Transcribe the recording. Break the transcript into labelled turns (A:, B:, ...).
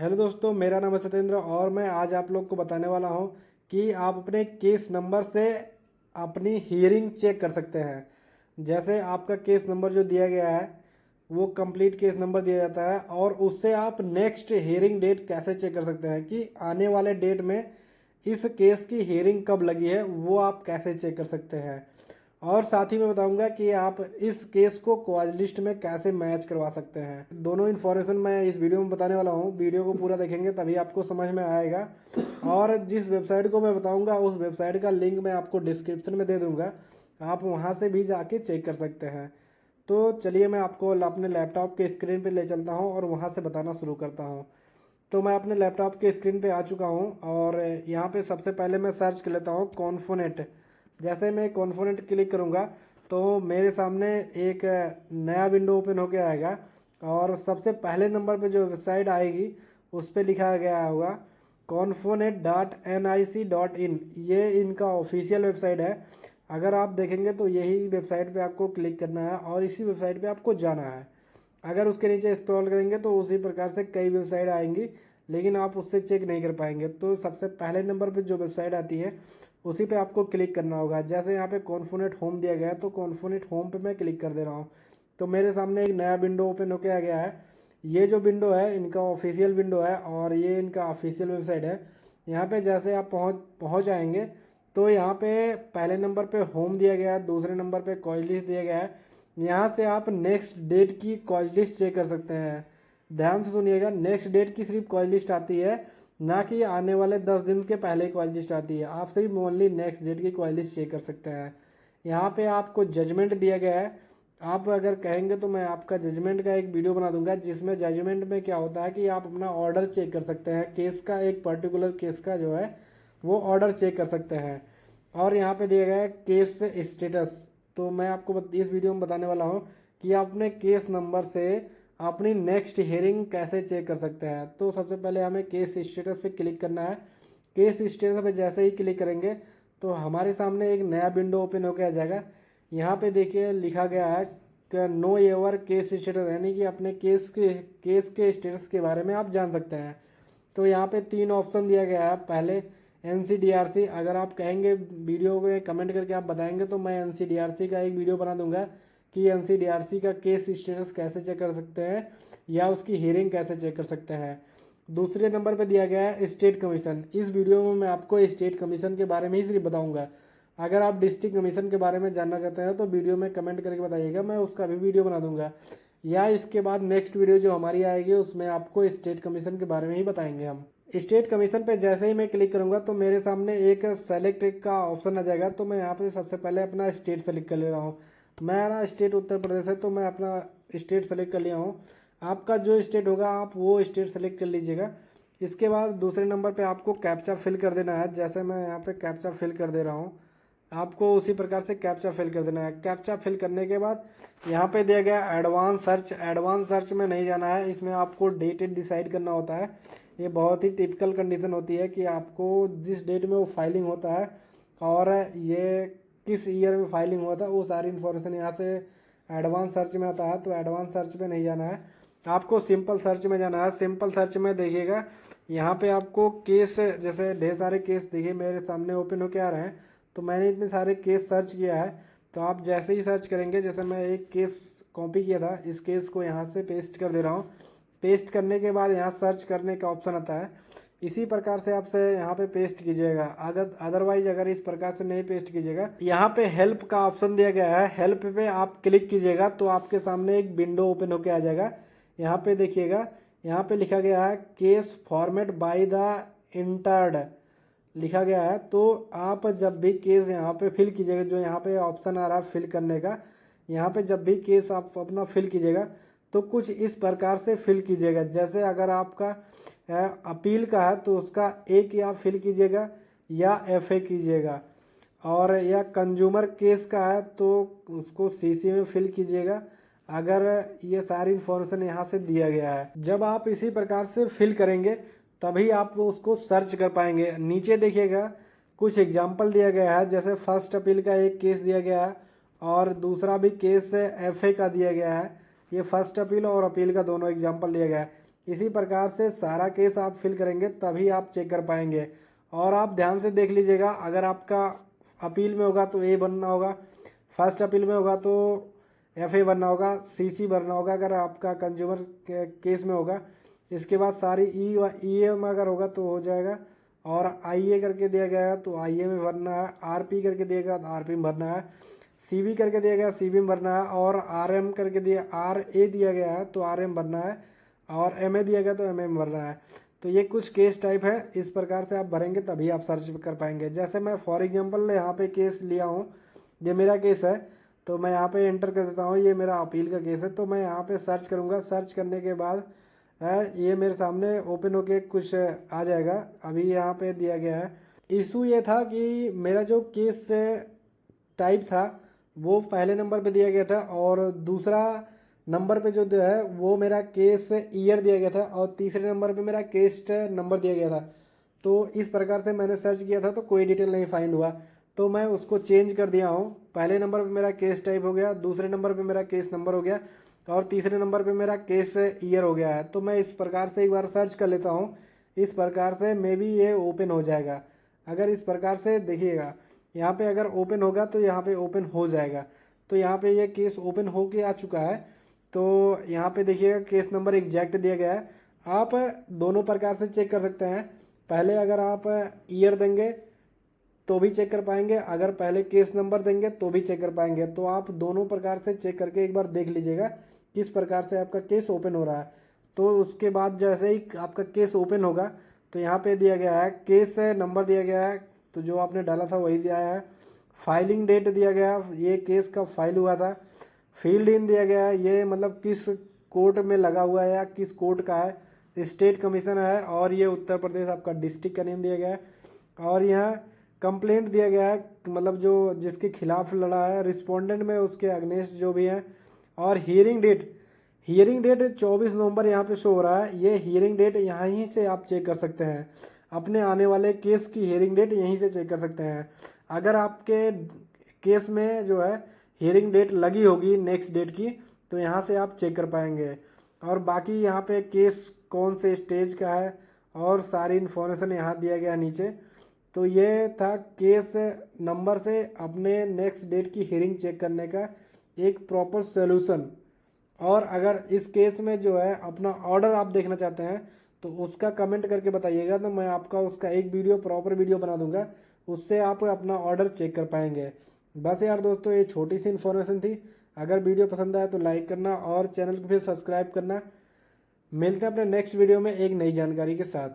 A: Hello दोस्तों, मेरा नाम है सत्येंद्र और मैं आज आप लोग को बताने वाला हूं कि आप अपने केस नंबर से अपनी हियरिंग चेक कर सकते हैं। जैसे आपका केस नंबर जो दिया गया है वो कंप्लीट केस नंबर दिया जाता है और उससे आप नेक्स्ट हियरिंग डेट कैसे चेक कर सकते हैं कि आने वाले डेट में इस केस की हियरिंग कब लगी है, वो आप कैसे चेक कर सकते हैं। और साथ ही मैं बताऊंगा कि आप इस केस को क्वाज लिस्ट में कैसे मैच करवा सकते हैं। दोनों इन्फॉर्मेशन मैं इस वीडियो में बताने वाला हूं। वीडियो को पूरा देखेंगे तभी आपको समझ में आएगा। और जिस वेबसाइट को मैं बताऊंगा उस वेबसाइट का लिंक मैं आपको डिस्क्रिप्शन में दे दूंगा, आप वहां से भी जाके चेक कर सकते हैं। तो चलिए मैं आपको अपने लैपटॉप के स्क्रीन पे ले चलता हूँ और वहाँ से बताना शुरू करता हूँ। तो मैं अपने लैपटॉप के स्क्रीन पे आ चुका हूँ और यहाँ पे सबसे पहले मैं सर्च कर लेता हूँ कॉन्फोनेंट। जैसे मैं कॉन्फोनेंट क्लिक करूँगा तो मेरे सामने एक नया विंडो ओपन होके आएगा और सबसे पहले नंबर पे जो वेबसाइट आएगी उस पर लिखा गया होगा confonet.nic.in। ये इनका ऑफिशियल वेबसाइट है। अगर आप देखेंगे तो यही वेबसाइट पे आपको क्लिक करना है और इसी वेबसाइट पे आपको जाना है। अगर उसके नीचे स्क्रॉल करेंगे तो उसी प्रकार से कई वेबसाइट आएंगी, लेकिन आप उससे चेक नहीं कर पाएंगे। तो सबसे पहले नंबर पे जो वेबसाइट आती है उसी पे आपको क्लिक करना होगा। जैसे यहाँ पे कॉन्फोनेट होम दिया गया है तो कॉन्फोनेट होम पे मैं क्लिक कर दे रहा हूँ। तो मेरे सामने एक नया विंडो ओपन होके आ गया है। ये जो विंडो है इनका ऑफिशियल विंडो है और ये इनका ऑफिशियल वेबसाइट है। यहाँ पे जैसे आप पहुँच आएंगे तो यहाँ पे पहले नंबर पे होम दिया गया है, दूसरे नंबर पे कॉज लिस्ट दिया गया है। यहाँ से आप नेक्स्ट डेट की कॉज लिस्ट चेक कर सकते हैं। ध्यान से सुनिएगा, नेक्स्ट डेट की सिर्फ कॉज लिस्ट आती है, ना कि आने वाले 10 दिन के पहले कॉज लिस्ट आती है। आप सिर्फ ओनली नेक्स्ट डेट की कॉज लिस्ट चेक कर सकते हैं। यहाँ पे आपको जजमेंट दिया गया है। आप अगर कहेंगे तो मैं आपका जजमेंट का एक वीडियो बना दूंगा जिसमें जजमेंट में क्या होता है कि आप अपना ऑर्डर चेक कर सकते हैं। केस का, एक पर्टिकुलर केस का जो है वो ऑर्डर चेक कर सकते हैं। और यहाँ पे दिया गया है केस स्टेटस। तो मैं आपको इस वीडियो में बताने वाला हूँ कि आप अपने केस नंबर से अपनी नेक्स्ट हियरिंग कैसे चेक कर सकते हैं। तो सबसे पहले हमें केस स्टेटस पे क्लिक करना है। केस स्टेटस पे जैसे ही क्लिक करेंगे तो हमारे सामने एक नया विंडो ओपन होकर आ जाएगा। यहाँ पे देखिए लिखा गया है कि नो योर केस स्टेटस, यानी कि अपने केस के स्टेटस के बारे में आप जान सकते हैं। तो यहाँ पे 3 ऑप्शन दिया गया है। पहले NCDRC, अगर आप कहेंगे वीडियो को कमेंट करके आप बताएंगे तो मैं NCDRC का एक वीडियो बना दूंगा कि NCDRC का केस स्टेटस कैसे चेक कर सकते हैं या उसकी हियरिंग कैसे चेक कर सकते हैं। दूसरे नंबर पे दिया गया है स्टेट कमीशन। इस वीडियो में मैं आपको स्टेट कमीशन के बारे में ही सिर्फ बताऊंगा। अगर आप डिस्ट्रिक्ट कमीशन के बारे में जानना चाहते हैं तो वीडियो में कमेंट करके बताइएगा, मैं उसका भी वीडियो बना दूंगा। या इसके बाद नेक्स्ट वीडियो जो हमारी आएगी उसमें आपको स्टेट कमीशन के बारे में ही बताएंगे हम। स्टेट कमीशन पे जैसे ही मैं क्लिक करूंगा तो मेरे सामने एक सेलेक्ट का ऑप्शन आ जाएगा। तो मैं यहाँ पे सबसे पहले अपना स्टेट सेलेक्ट कर ले रहा हूँ। मेरा स्टेट उत्तर प्रदेश है तो मैं अपना स्टेट सेलेक्ट कर लिया हूँ। आपका जो स्टेट होगा आप वो स्टेट सेलेक्ट कर लीजिएगा। इसके बाद दूसरे नंबर पे आपको कैप्चा फिल कर देना है। जैसे मैं यहाँ पे कैप्चा फिल कर दे रहा हूँ, आपको उसी प्रकार से कैप्चा फिल कर देना है। कैप्चा फिल करने के बाद यहाँ पे दिया गया एडवांस सर्च। एडवांस सर्च में नहीं जाना है, इसमें आपको डेट डिसाइड करना होता है। ये बहुत ही टिपिकल कंडीशन होती है कि आपको जिस डेट में वो फाइलिंग होता है और ये किस ईयर में फाइलिंग हुआ था वो सारी इन्फॉर्मेशन यहाँ से एडवांस सर्च में आता है। तो एडवांस सर्च में नहीं जाना है, आपको सिंपल सर्च में जाना है। सिंपल सर्च में देखिएगा यहाँ पे आपको केस, जैसे ढेर सारे केस देखिए मेरे सामने ओपन होके आ रहे हैं। तो मैंने इतने सारे केस सर्च किया है। तो आप जैसे ही सर्च करेंगे, जैसे मैं एक केस कॉपी किया था, इस केस को यहाँ से पेस्ट कर दे रहा हूँ। पेस्ट करने के बाद यहाँ सर्च करने का ऑप्शन आता है। इसी प्रकार से आपसे यहाँ पे पेस्ट कीजिएगा। अगर अदरवाइज अगर इस प्रकार से नहीं पेस्ट कीजिएगा, यहाँ पे हेल्प का ऑप्शन दिया गया है, हेल्प पे आप क्लिक कीजिएगा तो आपके सामने एक विंडो ओपन होके आ जाएगा। यहाँ पे देखिएगा, यहाँ पे लिखा गया है case format by the entered लिखा गया है। तो आप जब भी केस यहाँ पे फिल कीजिएगा, जो यहाँ पे ऑप्शन आ रहा है फिल करने का, यहाँ पे जब भी केस आप अपना फिल कीजिएगा तो कुछ इस प्रकार से फिल कीजिएगा। जैसे अगर आपका अपील का है तो उसका एक या फिल कीजिएगा या FA कीजिएगा, और या कंज्यूमर केस का है तो उसको CC में फिल कीजिएगा। अगर ये सारी इन्फॉर्मेशन यहाँ से दिया गया है, जब आप इसी प्रकार से फिल करेंगे तभी आप उसको सर्च कर पाएंगे। नीचे देखिएगा कुछ एग्जाम्पल दिया गया है, जैसे फर्स्ट अपील का एक केस दिया गया है और दूसरा भी केस FA का दिया गया है। ये फर्स्ट अपील और अपील का दोनों एग्जाम्पल दिया गया है। इसी प्रकार से सारा केस आप फिल करेंगे तभी आप चेक कर पाएंगे। और आप ध्यान से देख लीजिएगा, अगर आपका अपील में होगा तो ए बनना होगा, फर्स्ट अपील में होगा तो FA बनना होगा, CC भरना होगा अगर आपका कंज्यूमर केस में होगा। इसके बाद सारी EA में अगर होगा तो हो जाएगा, और IA करके दिया गया है तो IA में भरना है, RP करके दिया गया तो RP में भरना है, CV करके दिया गया CV में भरना है, और RM करके RA दिया गया है तो RM भरना है, और MA दिया गया तो MA में भरना है। तो ये कुछ केस टाइप है, इस प्रकार से आप भरेंगे तभी आप सर्च कर पाएंगे। जैसे मैं फॉर एग्जांपल यहाँ पे केस लिया हूँ, ये मेरा केस है, तो मैं यहाँ पे एंटर कर देता हूँ, ये मेरा अपील का केस है। तो मैं यहाँ पे सर्च करूँगा, सर्च करने के बाद ये मेरे सामने ओपन होके कुछ आ जाएगा। अभी यहाँ पे दिया गया है, इशू ये था कि मेरा जो केस टाइप था वो पहले नंबर पे दिया गया था, और दूसरा नंबर पे जो है वो मेरा केस ईयर दिया गया था, और तीसरे नंबर पे मेरा केस नंबर दिया गया था। तो इस प्रकार से मैंने सर्च किया था तो कोई डिटेल नहीं फाइंड हुआ, तो मैं उसको चेंज कर दिया हूँ। पहले नंबर पे मेरा केस टाइप हो गया, दूसरे नंबर पे मेरा केस नंबर हो गया, और तीसरे नंबर पे मेरा केस ईयर हो गया है। तो मैं इस प्रकार से एक बार सर्च कर लेता हूँ, इस प्रकार से मे बी ये ओपन हो जाएगा। अगर इस प्रकार से देखिएगा, यहाँ पे अगर ओपन होगा तो यहाँ पे ओपन हो जाएगा। तो यहाँ पे ये केस ओपन हो के आ चुका है। तो यहाँ पे देखिएगा केस नंबर एग्जैक्ट दिया गया है। आप दोनों प्रकार से चेक कर सकते हैं। पहले अगर आप ईयर देंगे तो भी चेक कर पाएंगे, अगर पहले केस नंबर देंगे तो भी चेक कर पाएंगे। तो आप दोनों प्रकार से चेक करके एक बार देख लीजिएगा किस प्रकार से आपका केस ओपन हो रहा है। तो उसके बाद जैसे ही आपका केस ओपन होगा तो यहाँ पे दिया गया है, केस नंबर दिया गया है, तो जो आपने डाला था वही दिया है। फाइलिंग डेट दिया गया, ये केस कब फाइल हुआ था। फील्ड इन दिया गया है, ये मतलब किस कोर्ट में लगा हुआ है या किस कोर्ट का है, स्टेट कमीशन है, और ये उत्तर प्रदेश आपका डिस्ट्रिक्ट का नेम दिया गया है। और यहाँ कंप्लेंट दिया गया है, मतलब जो जिसके खिलाफ लड़ा है, रिस्पोंडेंट में उसके अगेंस्ट जो भी है। और हियरिंग डेट 24 नवंबर यहाँ पे शो हो रहा है। ये हियरिंग डेट यहाँ ही से आप चेक कर सकते हैं, अपने आने वाले केस की हियरिंग डेट यहीं से चेक कर सकते हैं। अगर आपके केस में जो है हियरिंग डेट लगी होगी नेक्स्ट डेट की, तो यहाँ से आप चेक कर पाएंगे। और बाकी यहाँ पे केस कौन से स्टेज का है और सारी इन्फॉर्मेशन यहाँ दिया गया नीचे। तो ये था केस नंबर से अपने नेक्स्ट डेट की हियरिंग चेक करने का एक प्रॉपर सोल्यूशन। और अगर इस केस में जो है अपना ऑर्डर आप देखना चाहते हैं तो उसका कमेंट करके बताइएगा, तो मैं आपका उसका एक वीडियो प्रॉपर वीडियो बना दूंगा, उससे आप अपना ऑर्डर चेक कर पाएंगे। बस यार दोस्तों, ये छोटी सी इन्फॉर्मेशन थी। अगर वीडियो पसंद आए तो लाइक करना और चैनल को फिर सब्सक्राइब करना। मिलते हैं अपने नेक्स्ट वीडियो में एक नई जानकारी के साथ।